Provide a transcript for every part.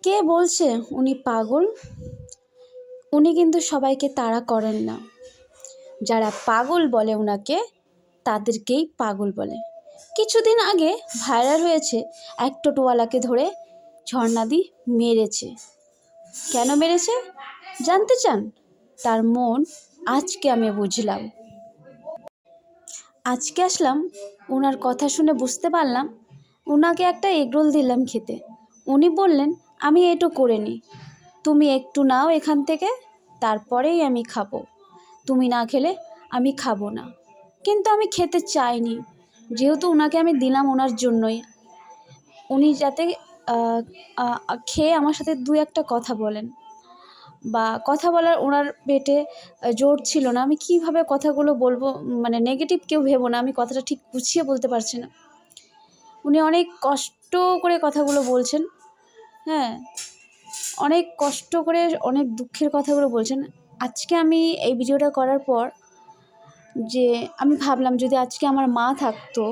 কে বলছে উনি পাগল? উনি কিন্তু সবাইকে তাড়া করেন না। যারা পাগল বলে ওনাকে তাদেরকেই পাগল বলে। কিছুদিন আগে ভাইরাল হয়েছে এক টোটোওয়ালাকে ধরে ঝর্ণাদি মেরেছে। কেন মেরেছে জানতে চান? তার মন আজকে আমি বুঝলাম। আজকে আসলাম, ওনার কথা শুনে বুঝতে পারলাম। ওনাকে একটা এগরোল দিলাম খেতে, উনি বললেন আমি এটো করে নিই, তুমি একটু নাও এখান থেকে, তারপরেই আমি খাবো। তুমি না খেলে আমি খাবো না। কিন্তু আমি খেতে চাইনি, যেহেতু ওনাকে আমি দিলাম ওনার জন্যই। উনি যাতে খেয়ে আমার সাথে দু একটা কথা বলেন, বা কথা বলার ওনার পেটে জোর ছিল না। আমি কিভাবে কথাগুলো বলবো, মানে নেগেটিভ কেউ ভেবো না, আমি কথাটা ঠিক গুছিয়ে বলতে পারছি না। উনি অনেক কষ্ট করে কথাগুলো বলছেন, হ্যাঁ, অনেক কষ্ট করে অনেক দুঃখের কথাগুলো বলছেন। আজকে আমি এই ভিডিওটা করার পর যে আমি ভাবলাম, যদি আজকে আমার মা থাকতো,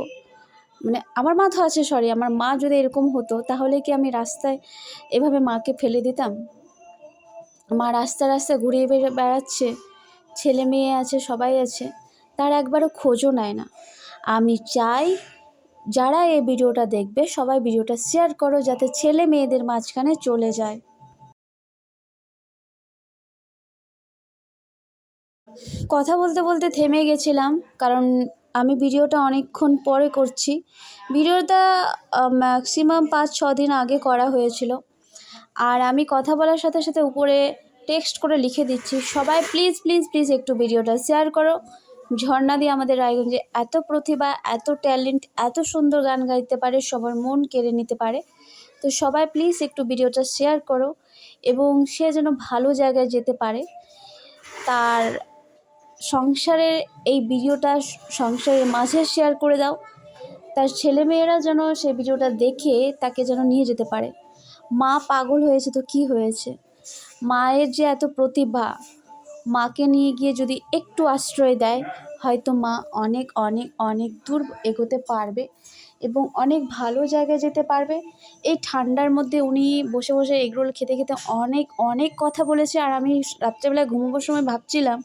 মানে আমার মা তো আছে, সরি, আমার মা যদি এরকম হতো, তাহলে কি আমি রাস্তায় এভাবে মাকে ফেলে দিতাম? মা রাস্তায় রাস্তায় ঘুরিয়ে বেড়াচ্ছে, ছেলে মেয়ে আছে, সবাই আছে, তার একবারও খোঁজও নেয় না। আমি চাই যারা এই ভিডিওটা দেখবে সবাই ভিডিওটা শেয়ার করো, যাতে ছেলে মেয়েদের মাঝখানে চলে যায়। কথা বলতে বলতে থেমে গেছিলাম, কারণ আমি ভিডিওটা অনেকক্ষণ পরে করছি। ভিডিওটা ম্যাক্সিমাম 5-6 দিন আগে করা হয়েছিল। আর আমি কথা বলার সাথে সাথে উপরে টেক্সট করে লিখে দিচ্ছি, সবাই প্লিজ প্লিজ প্লিজ একটু ভিডিওটা শেয়ার করো। ঝর্ণাদি আমাদের রায়গঞ্জে এত প্রতিভা, এত ট্যালেন্ট, এত সুন্দর গান গাইতে পারে, সবার মন কেড়ে নিতে পারে। তো সবাই প্লিজ একটু ভিডিওটা শেয়ার করো, এবং সে যেন ভালো জায়গায় যেতে পারে। তার সংসারের এই ভিডিওটা সংসারের মাঝে শেয়ার করে দাও। তার ছেলেমেয়েরা যেন সেই ভিডিওটা দেখে তাকে যেন নিয়ে যেতে পারে। মা পাগল হয়েছে তো কি হয়েছে, মায়ের যে এত প্রতিভা, মাকে নিয়ে গিয়ে যদি একটু আশ্রয় দেয়, হয়তো মা অনেক অনেক অনেক দূর এগোতে পারবে এবং অনেক ভালো জায়গায় যেতে পারবে। এই ঠান্ডার মধ্যে উনি বসে বসে এগরোল খেতে খেতে অনেক অনেক কথা বলেছে। আর আমি রাত্রেবেলায় ঘুমোবার সময় ভাবছিলাম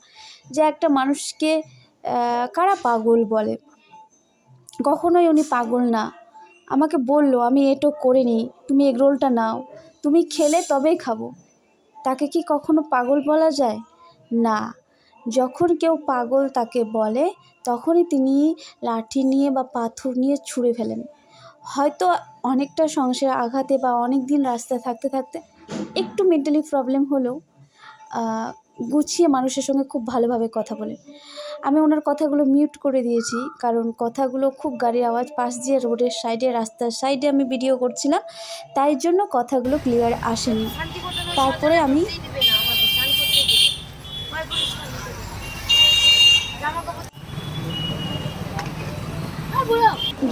যে একটা মানুষকে কারা পাগল বলে? কখনোই উনি পাগল না। আমাকে বলল আমি এটো করে নিই, তুমি এগরোলটা নাও, তুমি খেলে তবেই খাবো। তাকে কি কখনো পাগল বলা যায়? না। যখন কেউ পাগল তাকে বলে, তখনই তিনি লাঠি নিয়ে বা পাথর নিয়ে ছুঁড়ে ফেলেন। হয়তো অনেকটা সংসারে আঘাতে বা অনেক দিন রাস্তায় থাকতে থাকতে একটু মেন্টালি প্রবলেম হলেও গুছিয়ে মানুষের সঙ্গে খুব ভালোভাবে কথা বলে। আমি ওনার কথাগুলো মিউট করে দিয়েছি, কারণ কথাগুলো খুব গাড়ির আওয়াজ, পাশ দিয়ে রোডের সাইডে, রাস্তার সাইডে আমি ভিডিও করছিলাম, তাই জন্য কথাগুলো ক্লিয়ার আসেনি। তারপরে আমি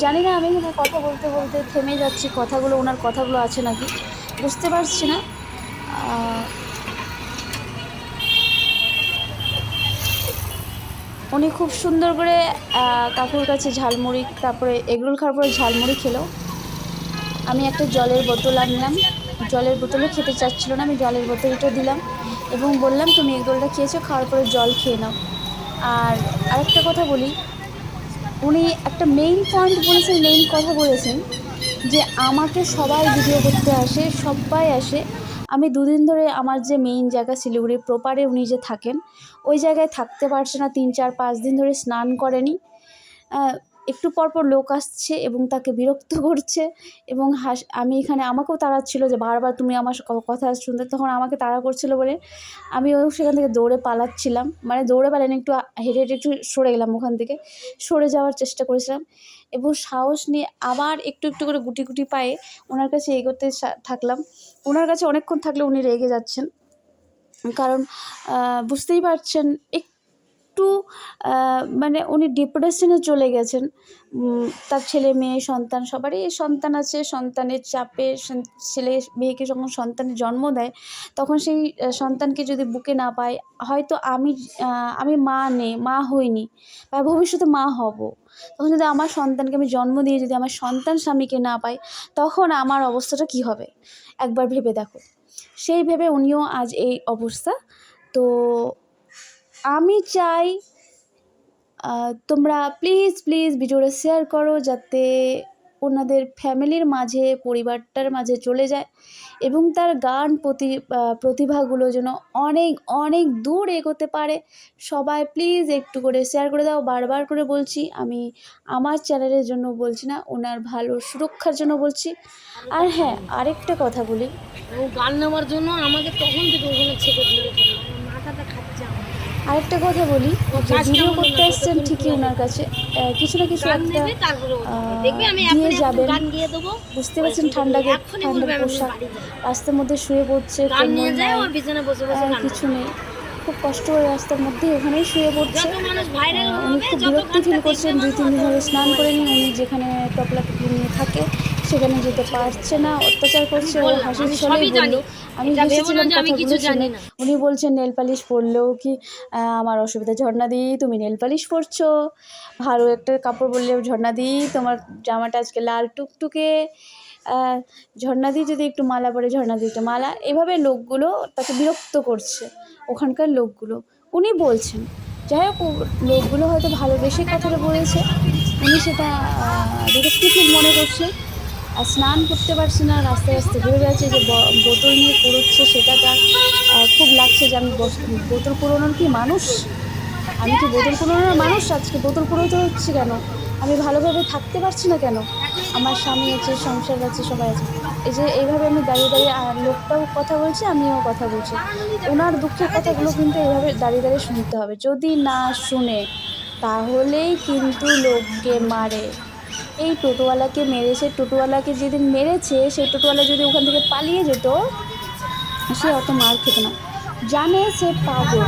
জানি না, আমি এখানে কথা বলতে বলতে থেমে যাচ্ছি, কথাগুলো ওনার কথাগুলো আছে নাকি বুঝতে পারছি না। উনি খুব সুন্দর করে কাকুর কাছে ঝালমুড়ি, তারপরে এগরোল খাওয়ার পরে ঝালমুড়ি খেলো। আমি একটা জলের বোতল আনলাম, জলের বোতলও খেতে চাচ্ছিল না, আমি জলের বোতলটা দিলাম এবং বললাম তুমি এগরোলটা খেয়েছো, খাওয়ার পরে জল খেয়ে নাও। আর আরেকটা কথা বলি, উনি একটা মেইন পয়েন্ট বলেছেন, মেইন কথা বলেছেন যে আমাকে সবাই ভিডিও করতে আসে, সবাই আসে। আমি দুদিন ধরে আমার যে মেইন জায়গা শিলিগুড়ি প্রপারে উনি যে থাকেন, ওই জায়গায় থাকতে পারছে না, 3-4-5 দিন ধরে স্নান করেনি। একটু পরপর লোক আসছে এবং তাকে বিরক্ত করছে এবং আমি এখানে, আমাকেও তাড়াচ্ছিল যে বারবার তুমি আমার কথা শুনতে, তখন আমাকে তাড়া করছিল বলে আমিও সেখান থেকে দৌড়ে পালাচ্ছিলাম, মানে দৌড়ে পালাইনি, একটু হেঁটে হেঁটে একটু সরে গেলাম, ওখান থেকে সরে যাওয়ার চেষ্টা করেছিলাম এবং সাহস নিয়ে আবার একটু একটু করে গুটি গুটি পায়ে ওনার কাছে এগোতে থাকলাম। ওনার কাছে অনেকক্ষণ থাকলে উনি রেগে যাচ্ছেন, কারণ বুঝতেই পারছেন একটু একটু মানে উনি ডিপ্রেশনে চলে গেছেন। তার ছেলে মেয়ে সন্তান সবারই সন্তান আছে, সন্তানের চাপে ছেলে মেয়েকে যখন সন্তানের জন্ম দেয় তখন সেই সন্তানকে যদি বুকে না পায়, হয়তো আমি মা হইনি বা ভবিষ্যতে মা হব, তখন যদি আমার সন্তানকে আমি জন্ম দিয়ে যদি আমার সন্তান স্বামীকে না পাই, তখন আমার অবস্থাটা কী হবে একবার ভেবে দেখো। সেই ভেবে উনিও আজ এই অবস্থা। তো আমি চাই তোমরা প্লিজ ভিডিওটা শেয়ার করো, যাতে ওনাদের ফ্যামিলির মাঝে, পরিবারটার মাঝে চলে যায় এবং তার গান প্রতিভাগুলো যেন অনেক দূর এগোতে পারে। সবাই প্লিজ একটু করে শেয়ার করে দাও। বারবার করে বলছি, আমি আমার চ্যানেলের জন্য বলছি না, ওনার ভালো সুরক্ষার জন্য বলছি। আর হ্যাঁ, আরেকটা কথা বলি, গান নেওয়ার জন্য আমাকে তখন থেকে ওখানে ছেড়ে দিয়েছে, মাথাটা খাচ্ছে আমার। আরেকটা কথা বলি, যে ভিডিও করতে আসছেন ঠিকই ওনার কাছে কিছু না কিছু একটা দিয়ে যাবেন। বুঝতে পারছেন, ঠান্ডার পোশাক, রাস্তার মধ্যে শুয়ে পড়ছে, কোমর নাই, কিছু নেই, খুব কষ্ট করে রাস্তার মধ্যে ওখানেই শুয়ে পড়ছে। উনি খুব বিরক্তি ফিল করছেন, 2-3 দিন ধরে স্নান করেনি। উনি যেখানে টপলা টুপলি নিয়ে থাকে সেখানে যেতে পারছে না, অত্যাচার করছে। ও হাসির ছলেই বলল, আমি হেসেছিলাম কথাগুলো শুনে। উনি বলছেন নেল পালিশ পরলেও কি আমার অসুবিধা? ঝর্ণাদি, তুমি নেল পালিশ পরছো, ভালো একটা কাপড় বললেও ঝর্ণাদি তোমার জামাটা আজকে লাল টুকটুকে, ঝর্ণাদি যদি একটু মালা পরে, ঝর্ণাদি একটু মালা। এভাবে লোকগুলো তাকে বিরক্ত করছে, ওখানকার লোকগুলো। উনি বলছেন, যাই হোক, লোকগুলো হয়তো ভালোবেসে কথাটা বলেছে, উনি সেটা বিরক্তি ফিল মনে করছে। আর স্নান করতে পারছে না, রাস্তায় ঘুরে বেড়াচ্ছে, যে বোতল নিয়ে কুড়োচ্ছে, সেটা তার খুব লাগছে যে আমি বোতল কুড়োনোর কি মানুষ? আমি কি বোতল কুড়োনোর মানুষ? আজকে বোতল কুড়োতে হচ্ছে কেন? আমি ভালোভাবে থাকতে পারছি না কেন? আমার স্বামী আছে, সংসার আছে, সবাই আছে। এই যে এইভাবে আমি দাঁড়িয়ে লোকটাও কথা বলছে, আমিও কথা বলছি। ওনার দুঃখের কথাগুলো কিন্তু এইভাবে দাঁড়িয়ে শুনতে হবে। যদি না শুনে, তাহলেই কিন্তু লোককে মারে। এই টোটোওয়ালাকে মেরেছে, টোটোওয়ালাকে যেদিন মেরেছে সেই টোটোওয়ালা যদি ওখান থেকে পালিয়ে যেত, সে অত মার খেত না। জানে সে পাগল,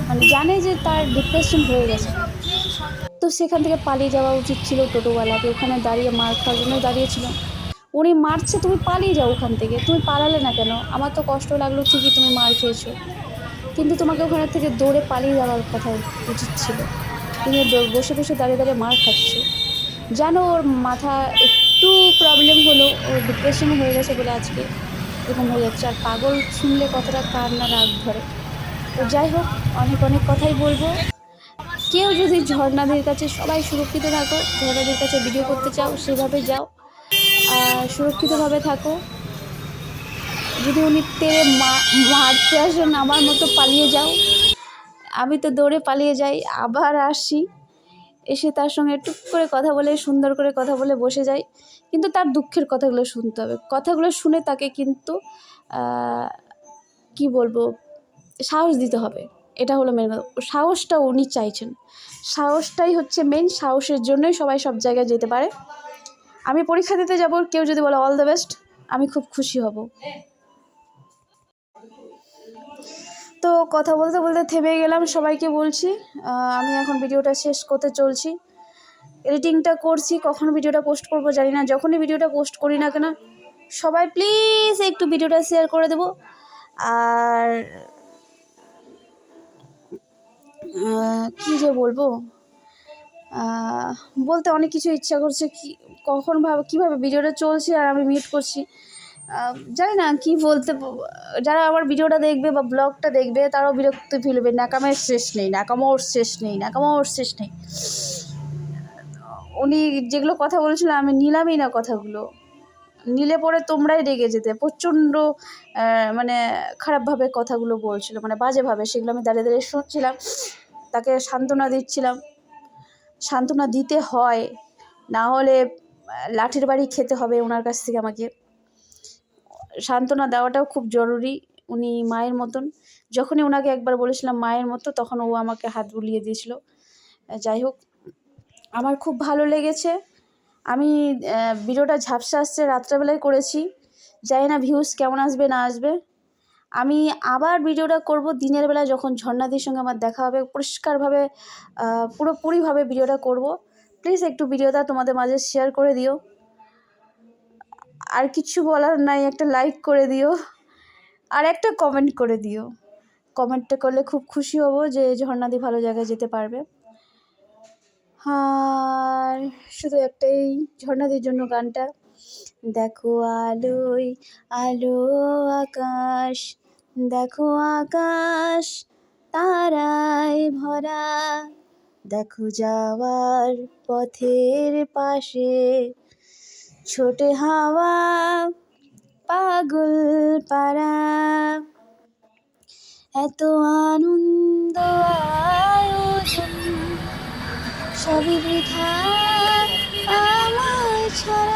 মানে জানে যে তার ডিপ্রেশন হয়ে গেছে, তো সেখান থেকে পালিয়ে যাওয়া উচিত ছিল। টোটোওয়ালাকে ওখানে দাঁড়িয়ে মার খাওয়ার জন্য দাঁড়িয়েছিল। উনি মারছে, তুমি পালিয়ে যাও ওখান থেকে। তুমি পালালে না কেন? আমার তো কষ্ট লাগলো ঠিকই, তুমি মার খেয়েছো, কিন্তু তোমাকে ওখানে থেকে দৌড়ে পালিয়ে যাওয়ার কথা উচিত ছিল। তুমি বসে দাঁড়িয়ে মার খাচ্ছো। জানো ওর মাথা একটু প্রবলেম হলো, ও ডিপ্রেশনে হয়ে গেছে বলে আজকে এরকম হয়ে যাচ্ছে। আর পাগল শুনলে কথাটা কার না রাগ ধরে। তো যাই হোক, অনেক কথাই বলবো। কেউ যদি ঝর্ণাদের কাছে, সবাই সুরক্ষিত থাকো। ঝর্ণাদের কাছে ভিডিও করতে চাও সেভাবে যাও, আর সুরক্ষিতভাবে থাকো। যদি উনি তেরে মারতে আসেন, আমার মতো পালিয়ে যাও। আমি তো দৌড়ে পালিয়ে যাই, আবার আসি, এসে তার সঙ্গে টুক করে কথা বলে, সুন্দর করে কথা বলে বসে যাই। কিন্তু তার দুঃখের কথাগুলো শুনতে হবে। কথাগুলো শুনে তাকে কিন্তু কি বলবো, সাহস দিতে হবে। এটা হলো মেন কথা। সাহসটা উনি চাইছেন, সাহসটাই হচ্ছে মেন। সাহসের জন্যই সবাই সব জায়গায় যেতে পারে। আমি পরীক্ষা দিতে যাব, কেউ যদি বলে অল দ্য বেস্ট, আমি খুব খুশি হব। তো কথা বলতে থেমে গেলাম, সবাইকে বলছি আমি এখন ভিডিওটা শেষ করতে চলছি। এডিটিংটা করছি, কখন ভিডিওটা পোস্ট করব জানি না। যখনই ভিডিওটা পোস্ট করি না কেন, সবাই প্লিজ একটু ভিডিওটা শেয়ার করে দেবো। আর কী যে বলবো, বলতে অনেক কিছু ইচ্ছা করছে, কীভাবে ভিডিওটা চলছে আর আমি মিউট করছি, জানি না কি বলতে। যারা আমার ভিডিওটা দেখবে বা ব্লগটা দেখবে, তারাও বিরক্ত ফেলবে। ন্যাকামের শেষ নেই, ন্যাকামোর শেষ নেই। উনি যেগুলো কথা বলেছিল, আমি নিলামই না কথাগুলো। নিলে পরে তোমরাই রেগে যেতে। প্রচণ্ড মানে খারাপভাবে কথাগুলো বলছিল, মানে বাজেভাবে। সেগুলো আমি দাঁড়িয়ে শুনছিলাম, তাকে সান্ত্বনা দিচ্ছিলাম। সান্ত্বনা দিতে হয়, না হলে লাঠির বাড়ি খেতে হবে ওনার কাছ থেকে। আমাকে সান্ত্বনা দেওয়াটাও খুব জরুরি। উনি মায়ের মতন। যখনই ওনাকে একবার বলেছিলাম মায়ের মতো, তখন ও আমাকে হাত বুলিয়ে দিয়েছিল। যাই হোক, আমার খুব ভালো লেগেছে। আমি ভিডিওটা ঝাপসা আসছে, রাত্রেবেলায় করেছি, জানি না ভিউজ কেমন আসবে না আসবে। আমি আবার ভিডিওটা করব দিনের বেলা, যখন ঝর্ণাদির সঙ্গে আমার দেখা হবে, পরিষ্কারভাবে পুরোপুরিভাবে ভিডিওটা করব। প্লিজ একটু ভিডিওটা তোমাদের মাঝে শেয়ার করে দিও। আর কিছু বলার নাই, একটা লাইক করে দিও আর একটা কমেন্ট করে দিও। কমেন্টটা করলে খুব খুশি হব যে ঝর্ণাদি ভালো জায়গায় যেতে পারবে। আর শুধু একটাই ঝর্ণাদির জন্য গানটা, দেখো আলোয় আলো আকাশ, দেখো আকাশ তারায় ভরা, দেখো যাওয়ার পথের পাশে ছোটে হাওয়া পাগল পাড়া, এত আনন্দ আয়োজন সবই বৃথা আমায় ছাড়া।